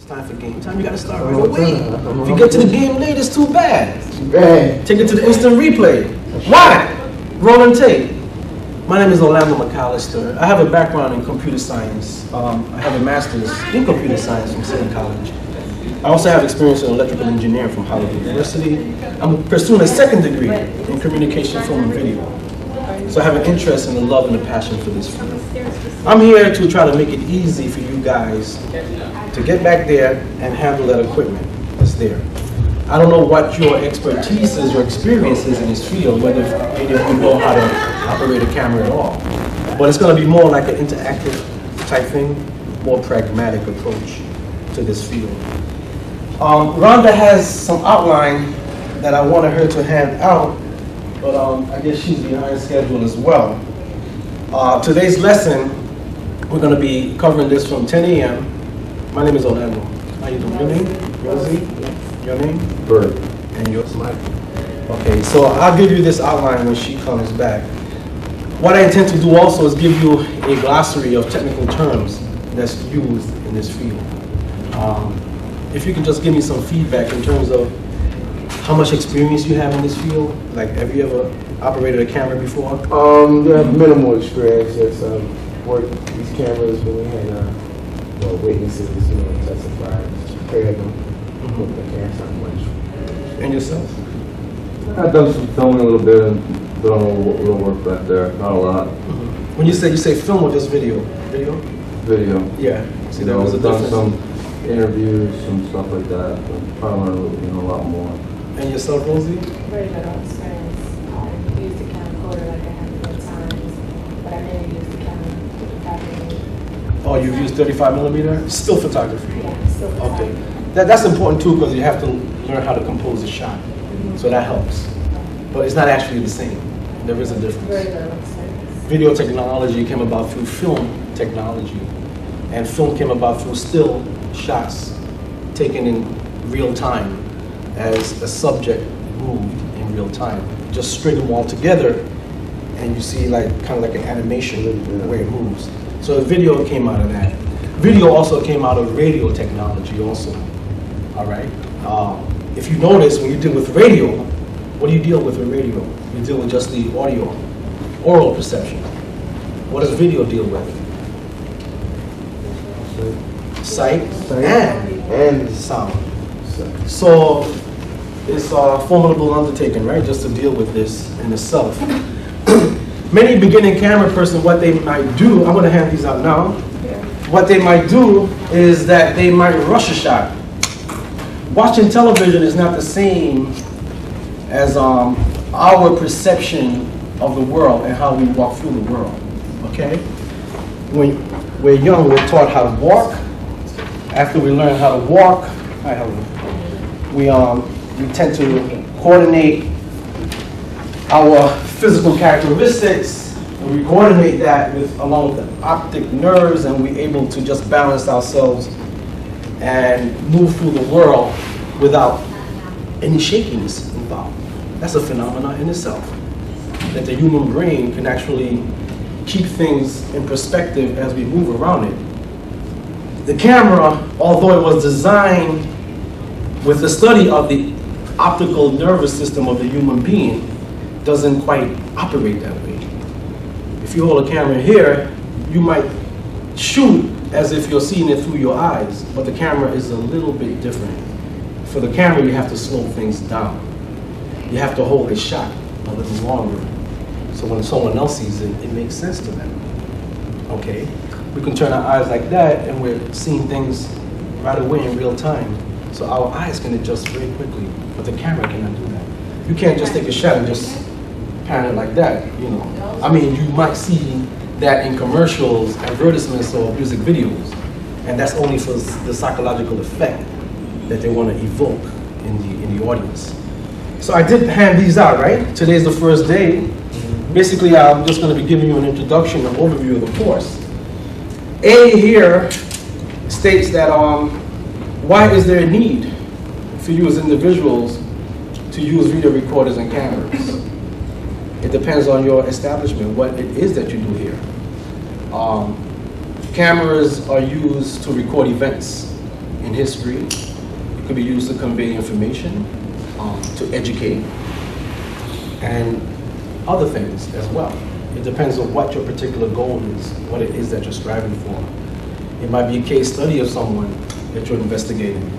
It's time for game time. You got to start right away. If you get to the game late, it's too bad. Take it to the instant replay. Why? Rolling tape. My name is McAllister. I have a background in computer science. I have a master's in computer science from City College. I also have experience in electrical engineering from Harlem University. I'm pursuing a second degree in communication, film, and video. So I have an interest and a love and a passion for this field. I'm here to try to make it easy for you guys to get back there and handle that equipment that's there. I don't know what your expertise is or experience is in this field, whether any of you know how to operate a camera at all. But it's going to be more like an interactive type thing, more pragmatic approach to this field. Rhonda has some outline that I wanted her to hand out, but I guess she's behind schedule as well. Today's lesson, we're going to be covering this from 10 a.m. My name is Orlando. How you doing? Your name? Rosie? Your name? Bird. And yours, Mike? Okay, so I'll give you this outline when she comes back. What I intend to do also is give you a glossary of technical terms that's used in this field. If you can just give me some feedback in terms of how much experience you have in this field. Like, have you ever operated a camera before? I have minimal experience. Just worked these cameras when we had witnesses, testify, prepared them. Not much. And yourself? I've done some filming a little bit and done a little work back there, not a lot. When you say film or just video? Video. Yeah. See, there was a done difference. some interviews, some stuff like that. But probably learn a lot more. And yourself, Rosie? Very little experience. I used the camcorder like a handful of times, but I never used the camera for photography. Oh, you've used 35mm? Still photography? Yeah, still photography. Okay. That's important too, because you have to learn how to compose a shot. So that helps. But it's not actually the same. There is a difference. Very little experience. Video technology came about through film technology. And film came about through still shots taken in real time as a subject moved in real time. Just string them all together and you see kind of like an animation the way it moves. So the video came out of that. Video also came out of radio technology also. All right. If you notice, when you deal with radio, what do you deal with radio? You deal with just the audio, oral perception. What does video deal with? Sight and sound. So it's a formidable undertaking, right? Just to deal with this in itself. Many beginning camera person, what they might do, I'm going to hand these out now. What they might do is that they might rush a shot. Watching television is not the same as our perception of the world and how we walk through the world, okay? When we're young, we're taught how to walk. After we learn how to walk, we tend to coordinate our physical characteristics, and we coordinate that along with the optic nerves, and we're able to just balance ourselves and move through the world without any shakiness involved. That's a phenomenon in itself, that the human brain can actually keep things in perspective as we move around it. The camera, although it was designed with the study of the optical nervous system of the human being, doesn't quite operate that way. If you hold a camera here, you might shoot as if you're seeing it through your eyes, but the camera is a little bit different. For the camera, you have to slow things down. You have to hold a shot a little longer. So when someone else sees it, it makes sense to them. Okay? We can turn our eyes like that, and we're seeing things right away in real time. So our eyes can adjust very quickly, but the camera cannot do that. You can't just take a shot and just pan it like that, you know. I mean, you might see that in commercials, advertisements, or music videos, and that's only for the psychological effect that they want to evoke in the audience. So I did hand these out, right? Today's the first day. Basically, I'm just going to be giving you an introduction, an overview of the course. A here states that why is there a need for you as individuals to use video recorders and cameras? It depends on your establishment, what it is that you do here. Cameras are used to record events in history. It could be used to convey information, to educate, and other things as well. It depends on what your particular goal is, what it is that you're striving for. It might be a case study of someone that you're investigating.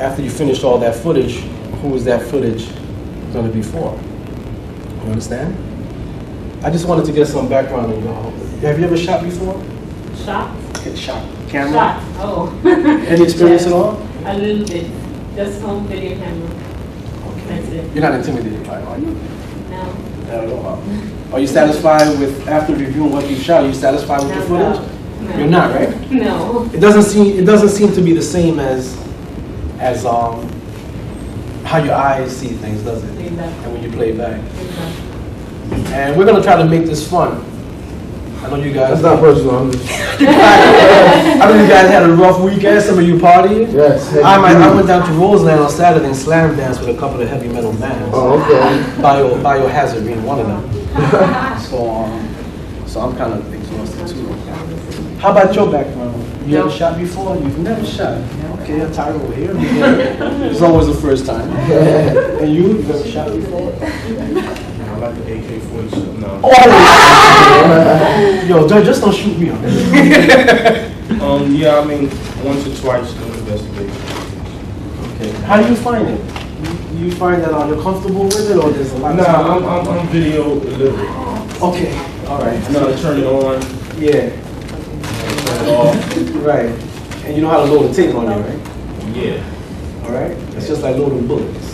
After you finish all that footage, who is that footage going to be for? You understand? I just wanted to get some background on y'all. Have you ever shot before? Shot? Shot. Camera? Shot, oh. Any experience at all? A little bit. Just home video camera. That's it. You're not intimidated by it, are you? No. Not at all. Are you satisfied with, after reviewing what you shot, are you satisfied with the footage? No. You're not, right? No. It doesn't seem to be the same as how your eyes see things, does it? Exactly. And when you play it back. Exactly. And we're gonna try to make this fun. I know you guys. That's not personal. I'm just, I know you guys had a rough weekend. Some of you partying. yes. I went down to Roseland on Saturday and slam danced with a couple of heavy metal bands. Oh, okay. Biohazard being one of them. So I'm kind of exhausted too. How about your background? You ever shot before? You've never shot. Okay, a title over here. It's always the first time. And you've never shot before? I like the AK-47. No. Oh! Yo, just don't shoot me. Yeah, I mean, once or twice doing investigation. Okay. How do you find it? You find that you're comfortable with it, or there's a lot? No, I'm video illiterate. Okay. All right. I know how to turn it on, Yeah. turn it off. Right. And you know how to load a tape on there, right? Yeah. All right. It's just like loading bullets.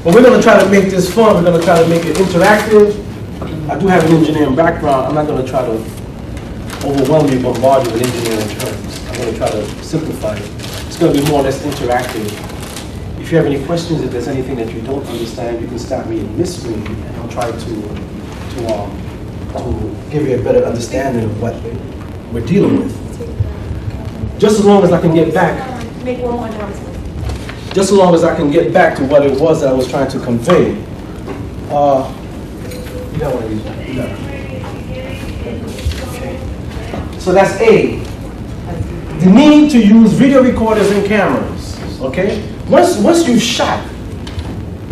But we're gonna try to make this fun. We're gonna try to make it interactive. I do have an engineering background. I'm not gonna try to overwhelm you, bombard you with engineering terms. I'm gonna try to simplify it. It's gonna be more or less interactive. If you have any questions, if there's anything that you don't understand, you can stop me in mid-stream, and I'll try to give you a better understanding of what we're dealing with. Just as long as I can get back. Make one more time. Just as long as I can get back to what it was that I was trying to convey. You got one of these, right? You got it. Okay. So that's A. The need to use video recorders and cameras. Okay? Once you've shot,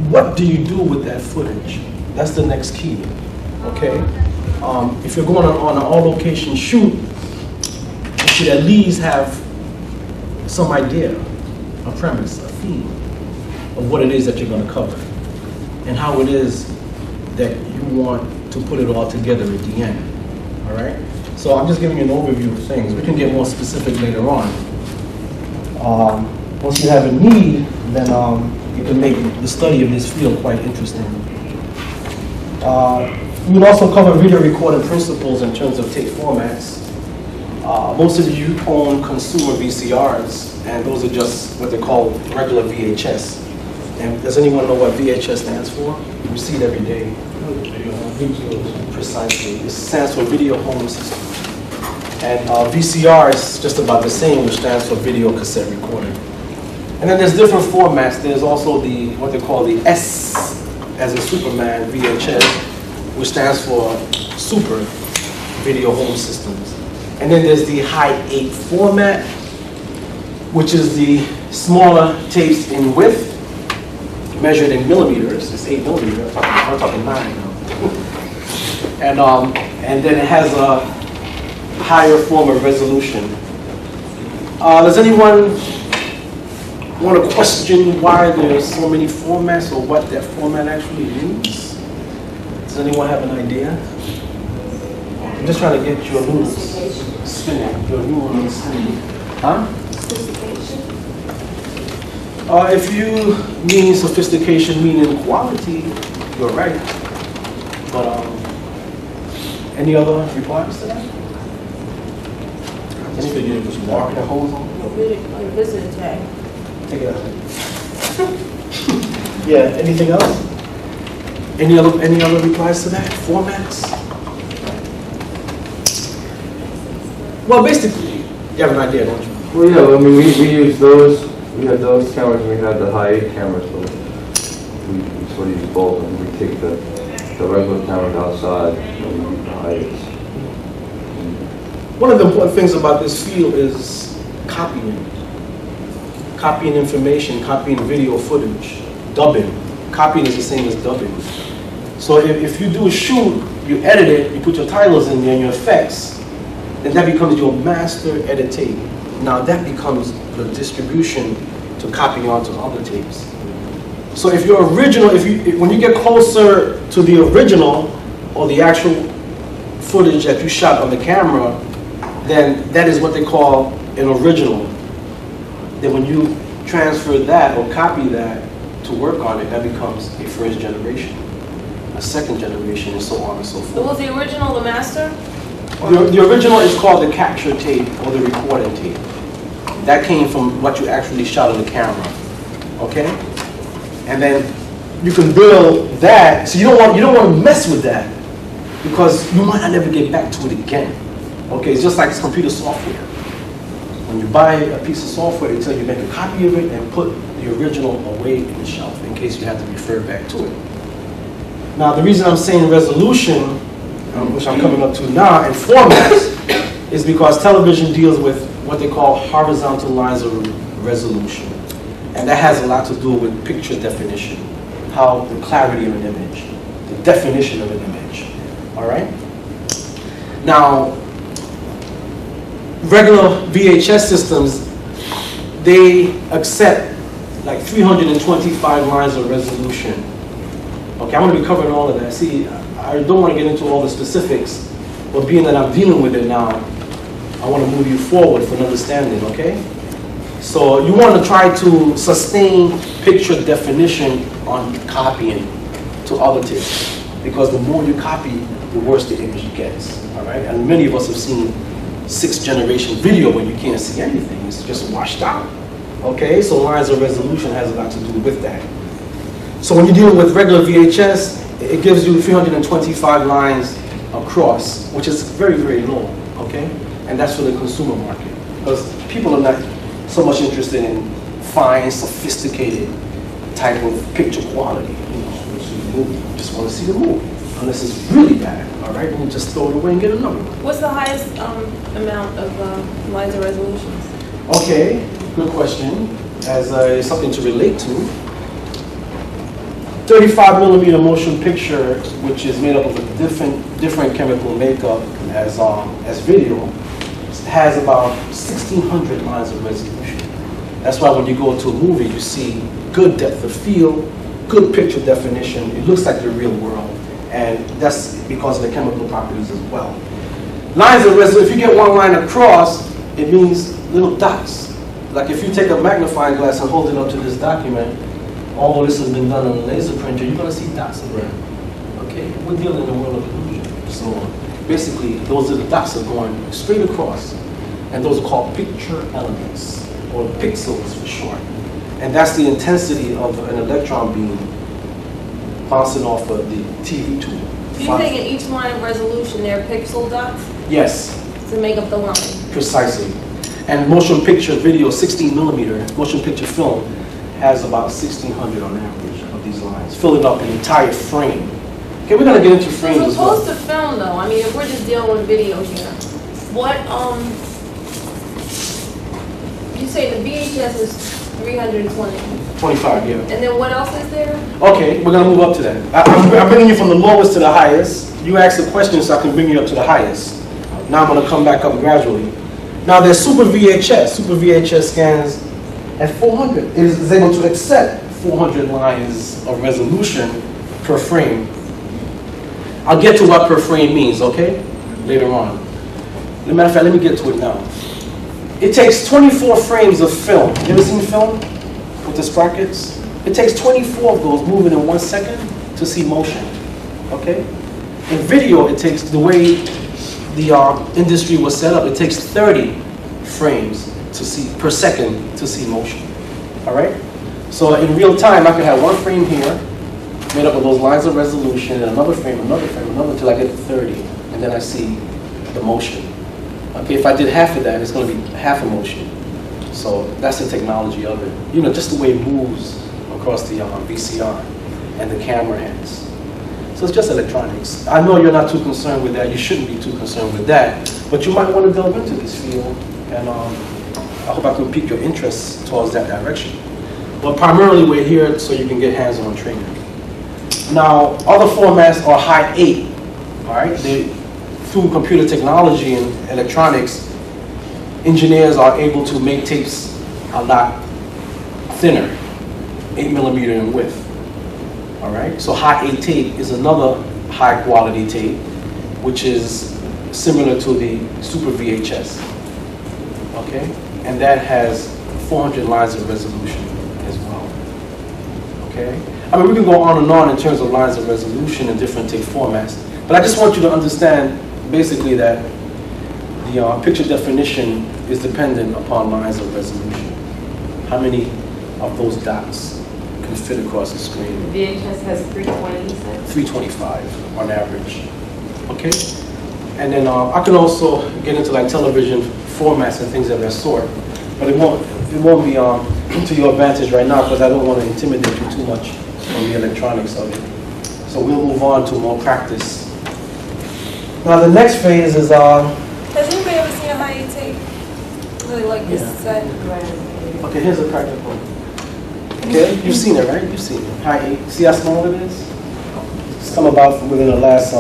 what do you do with that footage? That's the next key. Okay? If you're going on an all-location shoot, you should at least have some idea, a premise, a theme of what it is that you're going to cover and how it is that you want to put it all together at the end. All right? So I'm just giving you an overview of things. We can get more specific later on. Once you have a need, then you can make the study of this field quite interesting. We will also cover video recording principles in terms of tape formats. Most of you own consumer VCRs, and those are just what they call regular VHS. And does anyone know what VHS stands for? We see it every day. Precisely. It stands for Video Home System. And VCR is just about the same, which stands for Video Cassette Recorder. And then there's different formats. There's also what they call the S as in Superman VHS, which stands for Super Video Home Systems. And then there's the High 8 format, which is the smaller tapes in width, measured in millimeters. It's 8 millimeters. I'm talking 9 now. And then it has a higher form of resolution. Does anyone want to question why there's so many formats or what that format actually means? Does anyone have an idea? I'm just trying to get your neurons spinning. Your neurons spinning. Huh? If you mean sophistication, meaning quality, you're right. But any other replies to that? Anything you just mark the holes on? Your visitor tag. Take it out. Yeah, anything else? Any other replies to that? Formats? Well, basically, you have an idea, don't you? Well, yeah, I mean, we use those, we had those cameras and we had the high 8 cameras, so we sort of use both, and we take the regular cameras outside and we use the high 8s. One of the important things about this field is copying. Copying information, copying video footage, dubbing. Copying is the same as dubbing. So if you do a shoot, you edit it, you put your titles in there and your effects, then that becomes your master edit tape. Now that becomes the distribution to copy onto other tapes. So if your original, when you get closer to the original or the actual footage that you shot on the camera, then that is what they call an original. Then when you transfer that or copy that to work on it, that becomes a first generation, a second generation, and so on and so So forth. was the original the master? The original is called the capture tape or the recording tape. That came from what you actually shot on the camera, okay? And then you can build that. So you don't want to mess with that because you might not ever get back to it again. Okay, it's just like computer software. When you buy a piece of software, they tell you make a copy of it and put the original away in the shelf in case you have to refer back to it. Now, the reason I'm saying resolution, which I'm coming up to now, and formats, is because television deals with what they call horizontal lines of resolution. And that has a lot to do with picture definition, how the clarity of an image, the definition of an image, all right? Now, regular VHS systems, they accept like 325 lines of resolution. Okay, I'm going to be covering all of that. See, I don't want to get into all the specifics, but being that I'm dealing with it now, I want to move you forward for an understanding, okay? So you want to try to sustain picture definition on copying to other tapes, because the more you copy, the worse the image gets, all right? And many of us have seen 6th generation video where you can't see anything, it's just washed out, okay? So lines of resolution has a lot to do with that. So when you're dealing with regular VHS, it gives you 325 lines across, which is very, very low, okay? And that's for the consumer market, because people are not so much interested in fine, sophisticated type of picture quality. You just want to see the movie, unless it's really bad, all right? We'll just throw it away and get another one. What's the highest amount of lines of resolutions? Okay, good question. As something to relate to, 35 millimeter motion picture, which is made up of a different chemical makeup as video, has about 1,600 lines of resolution. That's why when you go to a movie, you see good depth of field, good picture definition. It looks like the real world, and that's because of the chemical properties as well. Lines of resolution, if you get one line across, it means little dots. Like if you take a magnifying glass and hold it up to this document, although this has been done on a laser printer, you're going to see dots in there. Okay, we're dealing in a world of illusion. So basically, those little dots are going straight across, and those are called picture elements, or pixels for short. And that's the intensity of an electron beam bouncing off of the TV tube. Do you think in each line of resolution there are pixel dots Yes, to make up the line? precisely. And motion picture video, 16 millimeter motion picture film, has about 1,600 on average of these lines, filling up an entire frame. Okay, we're gonna get into frames As as well. opposed to film though, I mean, if we're just dealing with video here, what, you say the VHS is 320, 25, yeah. and then what else is there? Okay, we're gonna move up to that. I'm bringing you from the lowest to the highest. You asked the question so I can bring you up to the highest. Now I'm gonna come back up gradually. Now there's Super VHS. Super VHS scans at 400. It is able to accept 400 lines of resolution per frame. I'll get to what per frame means, okay? Later on. As a matter of fact, let me get to it now. It takes 24 frames of film. You ever seen film with the sprockets? It takes 24 of those moving in 1 second to see motion, okay? In video, it takes, the way the industry was set up, it takes 30 frames to see, per second to see motion, all right? So in real time, I could have one frame here, made up of those lines of resolution, and another frame, another, until I get to 30, and then I see the motion. Okay, if I did half of that, it's going to be half a motion. So that's the technology of it. Just the way it moves across the VCR and the camera heads. So it's just electronics. I know you're not too concerned with that. You shouldn't be too concerned with that. But you might want to delve into this field. And I hope I can pique your interest towards that direction. But primarily we're here so you can get hands-on training. Now, other formats are high 8. All right? Through computer technology and electronics, engineers are able to make tapes a lot thinner, 8mm in width. All right, so high 8 tape is another high quality tape, which is similar to the Super VHS. Okay, and that has 400 lines of resolution as well. Okay, I mean we can go on and on in terms of lines of resolution and different tape formats, but I just want you to understand basically that the picture definition is dependent upon lines of resolution. How many of those dots can fit across the screen? VHS has 320, you said? 325 on average. Okay? And then I can also get into like television formats and things of that sort, but it won't be to your advantage right now because I don't want to intimidate you too much on the electronics of it. So we'll move on to more practice. Now the next phase is Has anybody ever seen a high 8 tape? Really like this set. okay, here's a practical. Okay, you've seen it, right? You've seen it. High 8. See how small it is? It's come about within the last,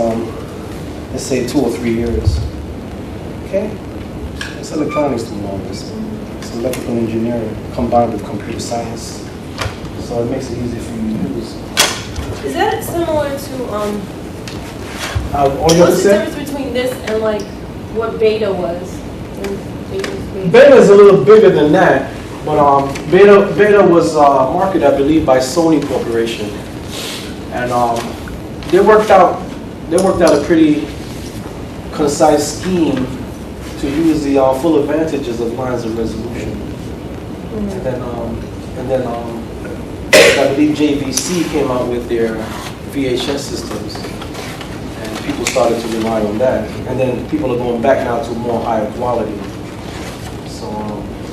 let's say, 2 or 3 years. Okay? It's electronics doing all this. It's electrical engineering combined with computer science. So it makes it easy for you to use. Is that similar to, All you have to what's the say? difference between this and like what beta was? Beta is a little bigger than that, but Beta was marketed, I believe, by Sony Corporation, and they worked out a pretty concise scheme to use the full advantages of lines of resolution. And then I believe JVC came out with their VHS systems, and people started to rely on that. And then people are going back now to more higher quality. So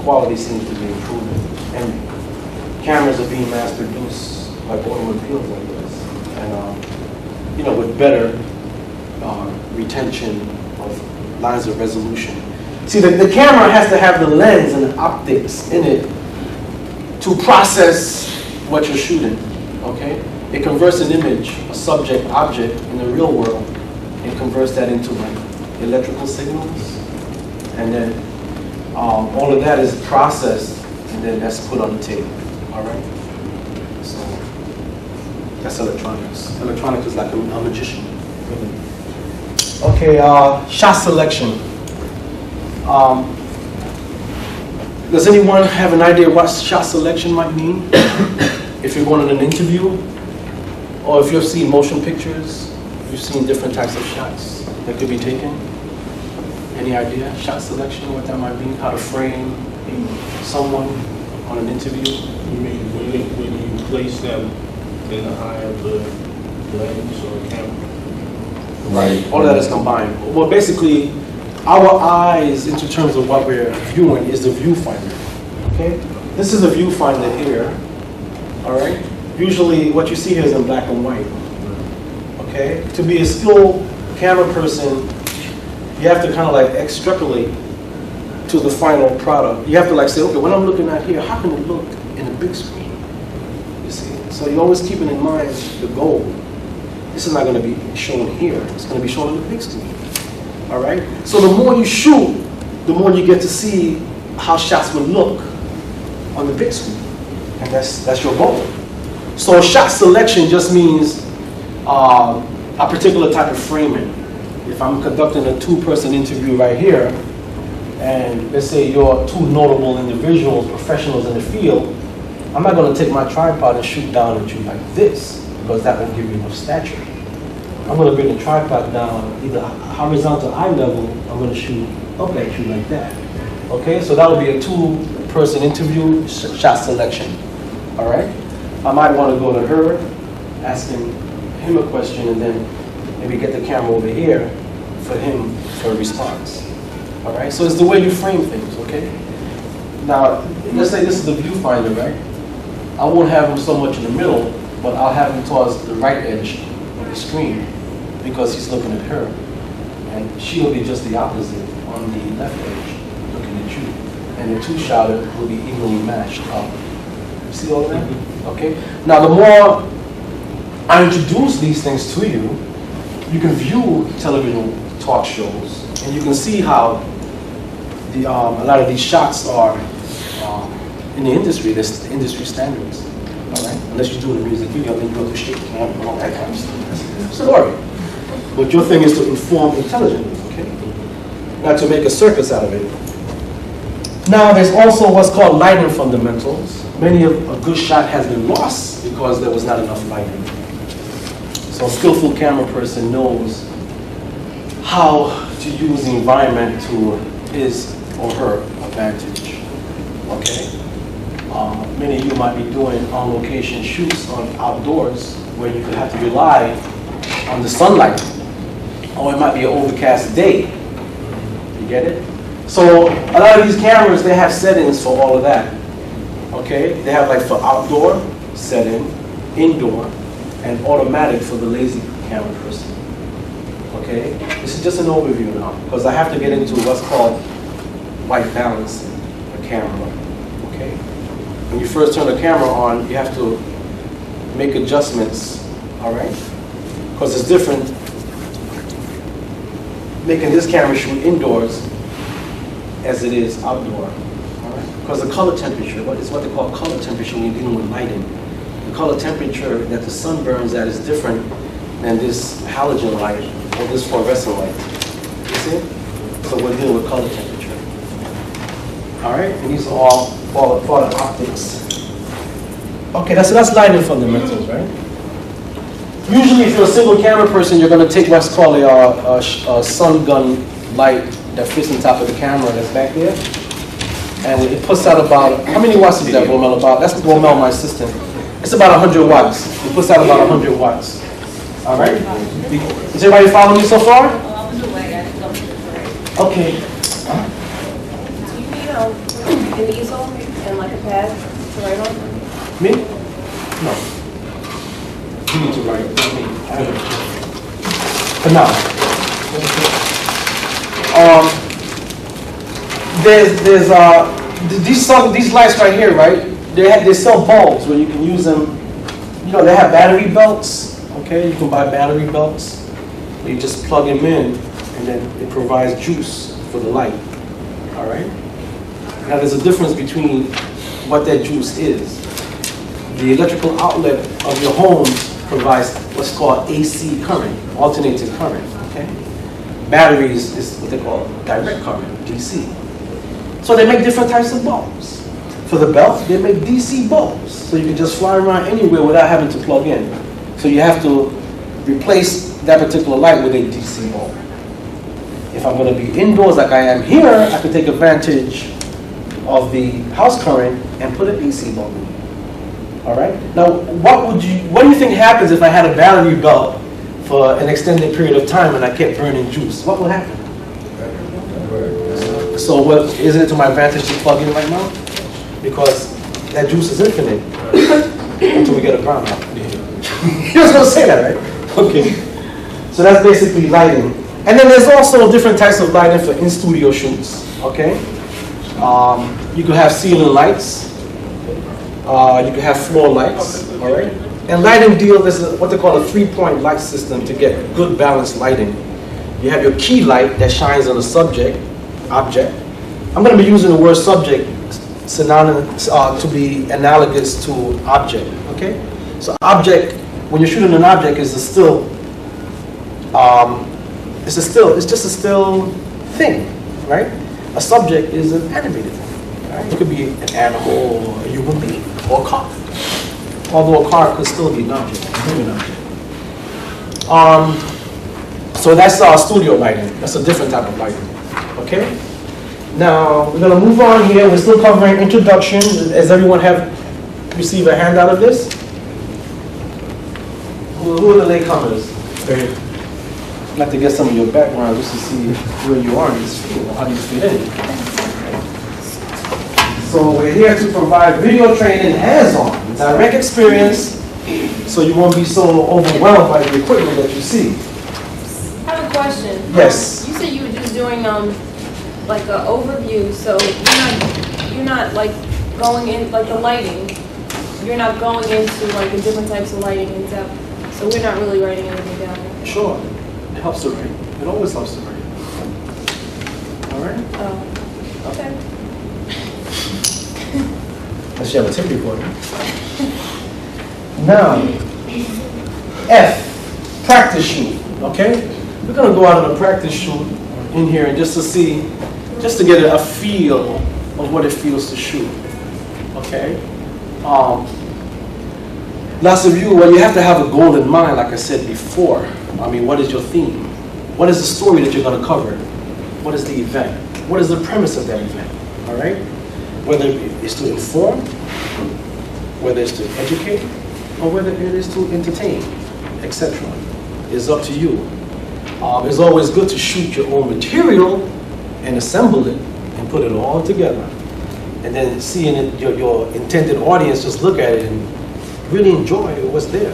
quality seems to be improving, and cameras are being mass-produced like automobiles like this, and with better retention of lines of resolution. See, the camera has to have the lens and the optics in it to process what you're shooting. Okay, it converts an image, a subject, object in the real world, and converts that into like electrical signals, and then all of that is processed, and then that's put on the tape. All right. So that's electronics. Electronics is like a magician. Really. Okay. Shot selection. Does anyone have an idea what shot selection might mean? If you're going on an interview, or if you've seen motion pictures, you've seen different types of shots that could be taken. Any idea? Shot selection, what that might mean? How to frame someone on an interview? You mean when you place them in the eye of the lens or camera? Right. All of that is combined. Well, basically, our eyes, in terms of what we're viewing, is the viewfinder. Okay? This is a viewfinder here. All right? Usually, what you see here is in black and white. Okay? To be a skilled camera person, you have to kind of like extrapolate to the final product. You have to like say, okay, what I'm looking at here, how can it look in a big screen? You see? So you're always keeping in mind the goal. This is not going to be shown here. It's going to be shown on the big screen. All right? So the more you shoot, the more you get to see how shots would look on the big screen. And that's your goal. So shot selection just means a particular type of framing. If I'm conducting a 2-person interview right here, and let's say you're 2 notable individuals, professionals in the field, I'm not going to take my tripod and shoot down at you like this, because that won't give you enough stature. I'm going to bring the tripod down either horizontal eye level, I'm going to shoot up at you like that. Okay, so that would be a 2-person interview shot selection. All right? I might want to go to her, asking him a question, and then maybe get the camera over here for him for a response. All right? So it's the way you frame things, okay? Now, let's say this is the viewfinder, right? I won't have him so much in the middle, but I'll have him towards the right edge of the screen because he's looking at her. And she'll be just the opposite on the left edge, looking at you. And the two-shotter will be evenly matched up. You see all that? Okay? Now, the more I introduce these things to you, you can view television talk shows, and you can see how a lot of these shots are in the industry. There's industry standards. All right? Unless you do the music video, then you have to shake the camera and all that kind of stuff. That's the story. But your thing is to inform intelligently, okay? Not to make a circus out of it. Now, there's also what's called lighting fundamentals. Many of a good shot has been lost because there was not enough lighting. So a skillful camera person knows how to use the environment to his or her advantage, okay? Many of you might be doing on-location shoots on outdoors where you could have to rely on the sunlight, or it might be an overcast day. You get it? So a lot of these cameras, they have settings for all of that, okay? They have like for outdoor setting, indoor, and automatic for the lazy camera person, okay? This is just an overview now, because I have to get into what's called white balance a camera, okay? When you first turn the camera on, you have to make adjustments, all right? Because it's different making this camera shoot indoors as it is outdoor, all right? Because the color temperature, it's what they call color temperature when you're dealing with lighting. The color temperature that the sun burns at is different than this halogen light or this fluorescent light. You see? So we're dealing with color temperature. All right? And these are all part of optics. Okay, that's lighting fundamentals, right? Usually, if you're a single camera person, you're going to take what's called a sun gun light that fits on top of the camera that's back there. And it puts out about, how many watts is that, Romel? That's Romel, my assistant. It's about 100 watts. It puts out about 100 watts. All right? Is everybody following me so far? Okay. Do you need an easel and like a pad to write on? Me? No. You need to write, not me. For now. These lights right here, right? They sell bulbs where you can use them. You know, they have battery belts. Okay, you can buy battery belts. Where you just plug them in, and then it provides juice for the light. All right. Now, there's a difference between what that juice is. The electrical outlet of your home provides what's called AC current, alternating current. Okay. Batteries is what they call direct current, DC. So they make different types of bulbs. For the belt, they make DC bulbs, so you can just fly around anywhere without having to plug in. So you have to replace that particular light with a DC bulb. If I'm going to be indoors like I am here, I can take advantage of the house current and put an AC bulb in. All right. Now, what do you think happens if I had a battery belt for an extended period of time and I kept burning juice? What will happen? So, isn't it to my advantage to plug in right now? Because that juice is infinite until we get a ground out. You're just going to say that, right? Okay. So that's basically lighting. And then there's also different types of lighting for in-studio shoots. Okay. You could have ceiling lights. You could have floor lights. All right. And lighting deals is what they call a three-point light system to get good balanced lighting. You have your key light that shines on the object. I'm going to be using the word subject synonymous to be analogous to object. Okay. So object, when you're shooting an object, is a still. It's just a still thing, right? A subject is an animated thing. Right? It could be an animal or a human being or a car. Although a car could still be an object, a human object. So that's studio lighting. That's a different type of lighting. Okay? Now, we're going to move on here. We're still covering introduction. Does everyone have received a handout of this? Who are the latecomers? I'd like to get some of your background just to see where you are in this field, how you fit in. So we're here to provide video training hands-on, direct experience So you won't be so overwhelmed by the equipment that you see. I have a question. Yes. You said you were just doing like an overview, so you're not like going in like the lighting. You're not going into like the different types of lighting and stuff. So we're not really writing anything down. Sure. It helps to write. It always helps to write. All right? Oh, okay. Unless you have a tape recorder. Now, F, practice shoot, okay? We're gonna go out on a practice shoot in here just to see, just to get a feel of what it feels to shoot, okay? Lots of you, well, you have to have a goal in mind, like I said before. I mean, what is your theme? What is the story that you're gonna cover? What is the event? What is the premise of that event, all right? Whether it's to inform, whether it's to educate, or whether it is to entertain, etc. It's up to you. It's always good to shoot your own material and assemble it and put it all together. And then seeing it, your intended audience just look at it and really enjoy what's there,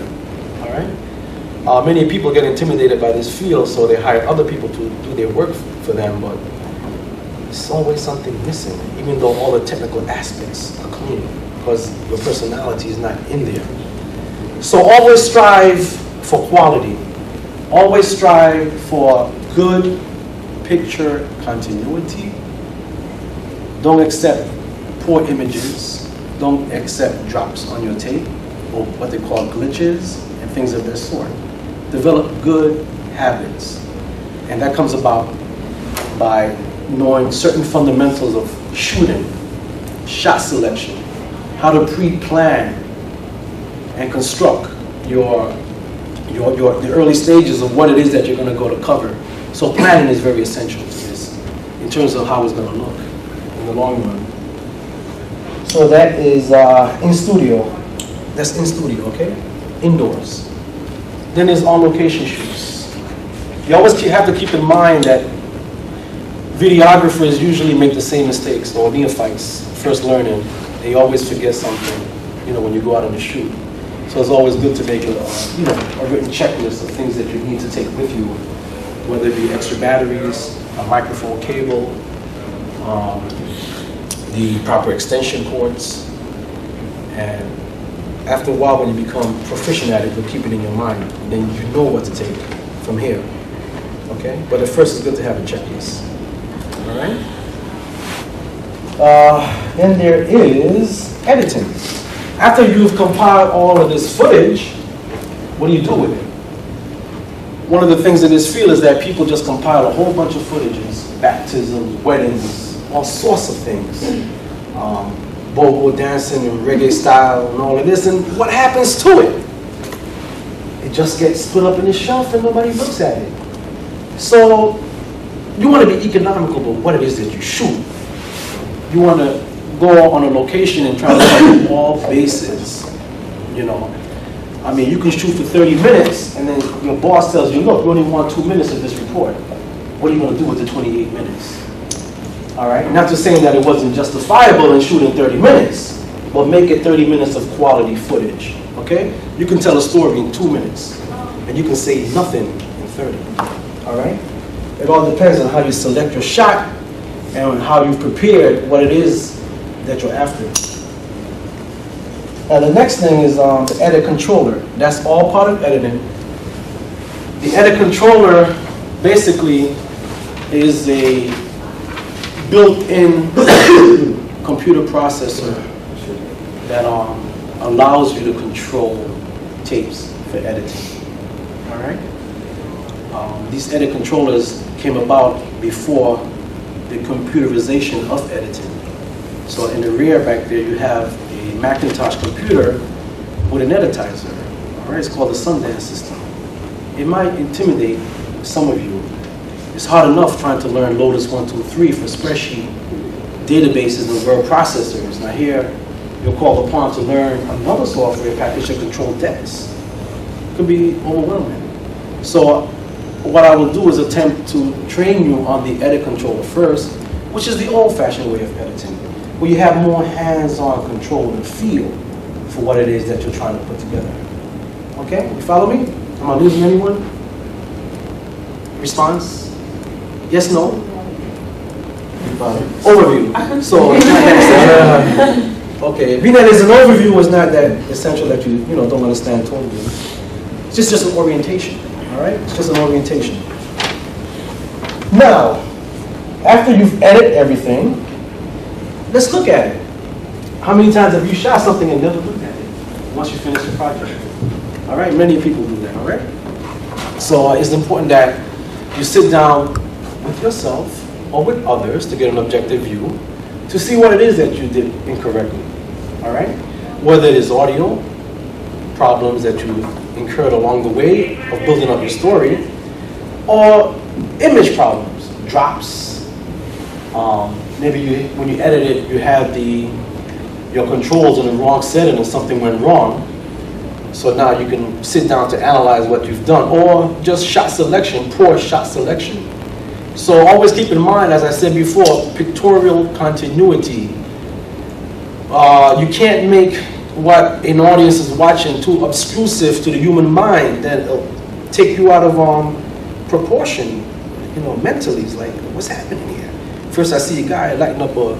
all right? Many people get intimidated by this field, so they hire other people to do their work for them, but there's always something missing, even though all the technical aspects are clean, because your personality is not in there. So always strive for quality. Always strive for good picture continuity. Don't accept poor images. Don't accept drops on your tape, or what they call glitches and things of this sort. Develop good habits. And that comes about by knowing certain fundamentals of shooting, shot selection, how to pre-plan and construct the early stages of what it is that you're going to go to cover. So planning is very essential to this in terms of how it's going to look in the long run. So that is in studio. That's in studio, okay? Indoors. Then there's on location shoots. You always have to keep in mind that videographers usually make the same mistakes, or neophytes first learning. They always forget something, when you go out on the shoot. So it's always good to make a written checklist of things that you need to take with you, whether it be extra batteries, a microphone cable, the proper extension ports, and after a while, when you become proficient at it, you'll keep it in your mind. Then you know what to take from here, okay? But at first, it's good to have a checklist, all right? Then there is editing. After you've compiled all of this footage, what do you do with it? One of the things in this field is that people just compile a whole bunch of footages, baptisms, weddings, all sorts of things. Bobo dancing and reggae style and all of this, and what happens to it? It just gets put up in the shelf and nobody looks at it. So you want to be economical about what it is that you shoot. You want to go on a location and try to cover all bases, I mean, you can shoot for 30 minutes and then your boss tells you, look, we only want 2 minutes of this report. What are you going to do with the 28 minutes? All right, not just saying that it wasn't justifiable in shooting 30 minutes, but make it 30 minutes of quality footage, okay? You can tell a story in 2 minutes, and you can say nothing in 30, all right? It all depends on how you select your shot and on how you've prepared what it is that you're after. Now the next thing is the edit controller. That's all part of editing. The edit controller basically is a built-in computer processor that allows you to control tapes for editing. All right. These edit controllers came about before the computerization of editing. So in the rear back there, you have a Macintosh computer with an editizer. All right, it's called the Sundance system. It might intimidate some of you. It's hard enough trying to learn Lotus 123 for spreadsheet databases and word processors. Now here, you're called upon to learn another software package to control text. It could be overwhelming. So what I will do is attempt to train you on the edit controller first, which is the old-fashioned way of editing, where you have more hands-on control and feel for what it is that you're trying to put together. Okay, you follow me? Am I losing anyone? Response? Yes, no? Overview. So it's not that essential. Okay, being that it's an overview is not that essential that you don't understand totally. It's just an orientation. All right, it's just an orientation. Now, after you've edited everything, let's look at it. How many times have you shot something and never looked at it once you finish the project? All right, many people do that. All right. So it's important that you sit down with yourself or with others to get an objective view to see what it is that you did incorrectly, all right? Whether it is audio, problems that you incurred along the way of building up your story, or image problems, drops. Maybe when you edit it, you had your controls in the wrong setting and something went wrong. So now you can sit down to analyze what you've done, or just shot selection, poor shot selection. So always keep in mind, as I said before, pictorial continuity. You can't make what an audience is watching too obtrusive to the human mind that will take you out of proportion, mentally. It's like, what's happening here? First I see a guy lighting up a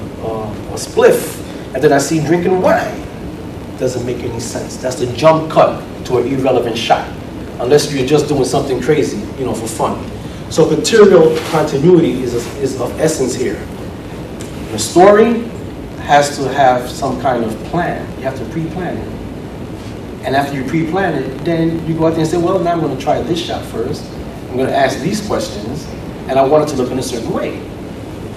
spliff, and then I see him drinking wine. Doesn't make any sense. That's a jump cut to an irrelevant shot, unless you're just doing something crazy, for fun. So pictorial continuity is of essence here. The story has to have some kind of plan. You have to pre-plan it. And after you pre-plan it, then you go out there and say, well, now I'm going to try this shot first. I'm going to ask these questions, and I want it to look in a certain way.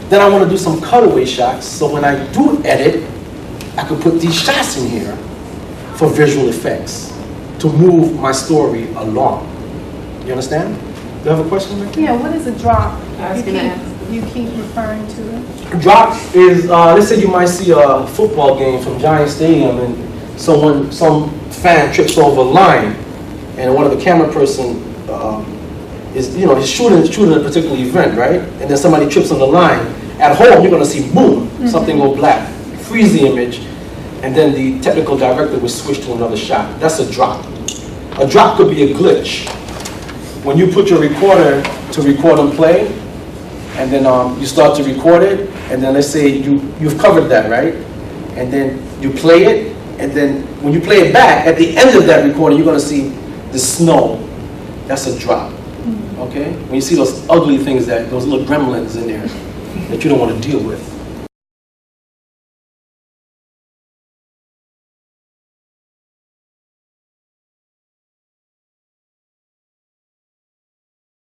Then I want to do some cutaway shots, so when I do edit, I could put these shots in here for visual effects to move my story along. You understand? Do you have a question, Rick? Yeah, what is a drop? I was going to ask. You keep referring to it? Drop is, let's say you might see a football game from Giant Stadium and some fan trips over a line, and one of the camera person is, he's shooting a particular event, right? And then somebody trips on the line. At home, you're going to see, boom, something go black, freeze the image, and then the technical director will switch to another shot. That's a drop. A drop could be a glitch. When you put your recorder to record and play, and then you start to record it, and then let's say you've covered that, right? And then you play it, and then when you play it back, at the end of that recording, you're going to see the snow. That's a drop, okay? When you see those ugly things, those little gremlins in there that you don't want to deal with.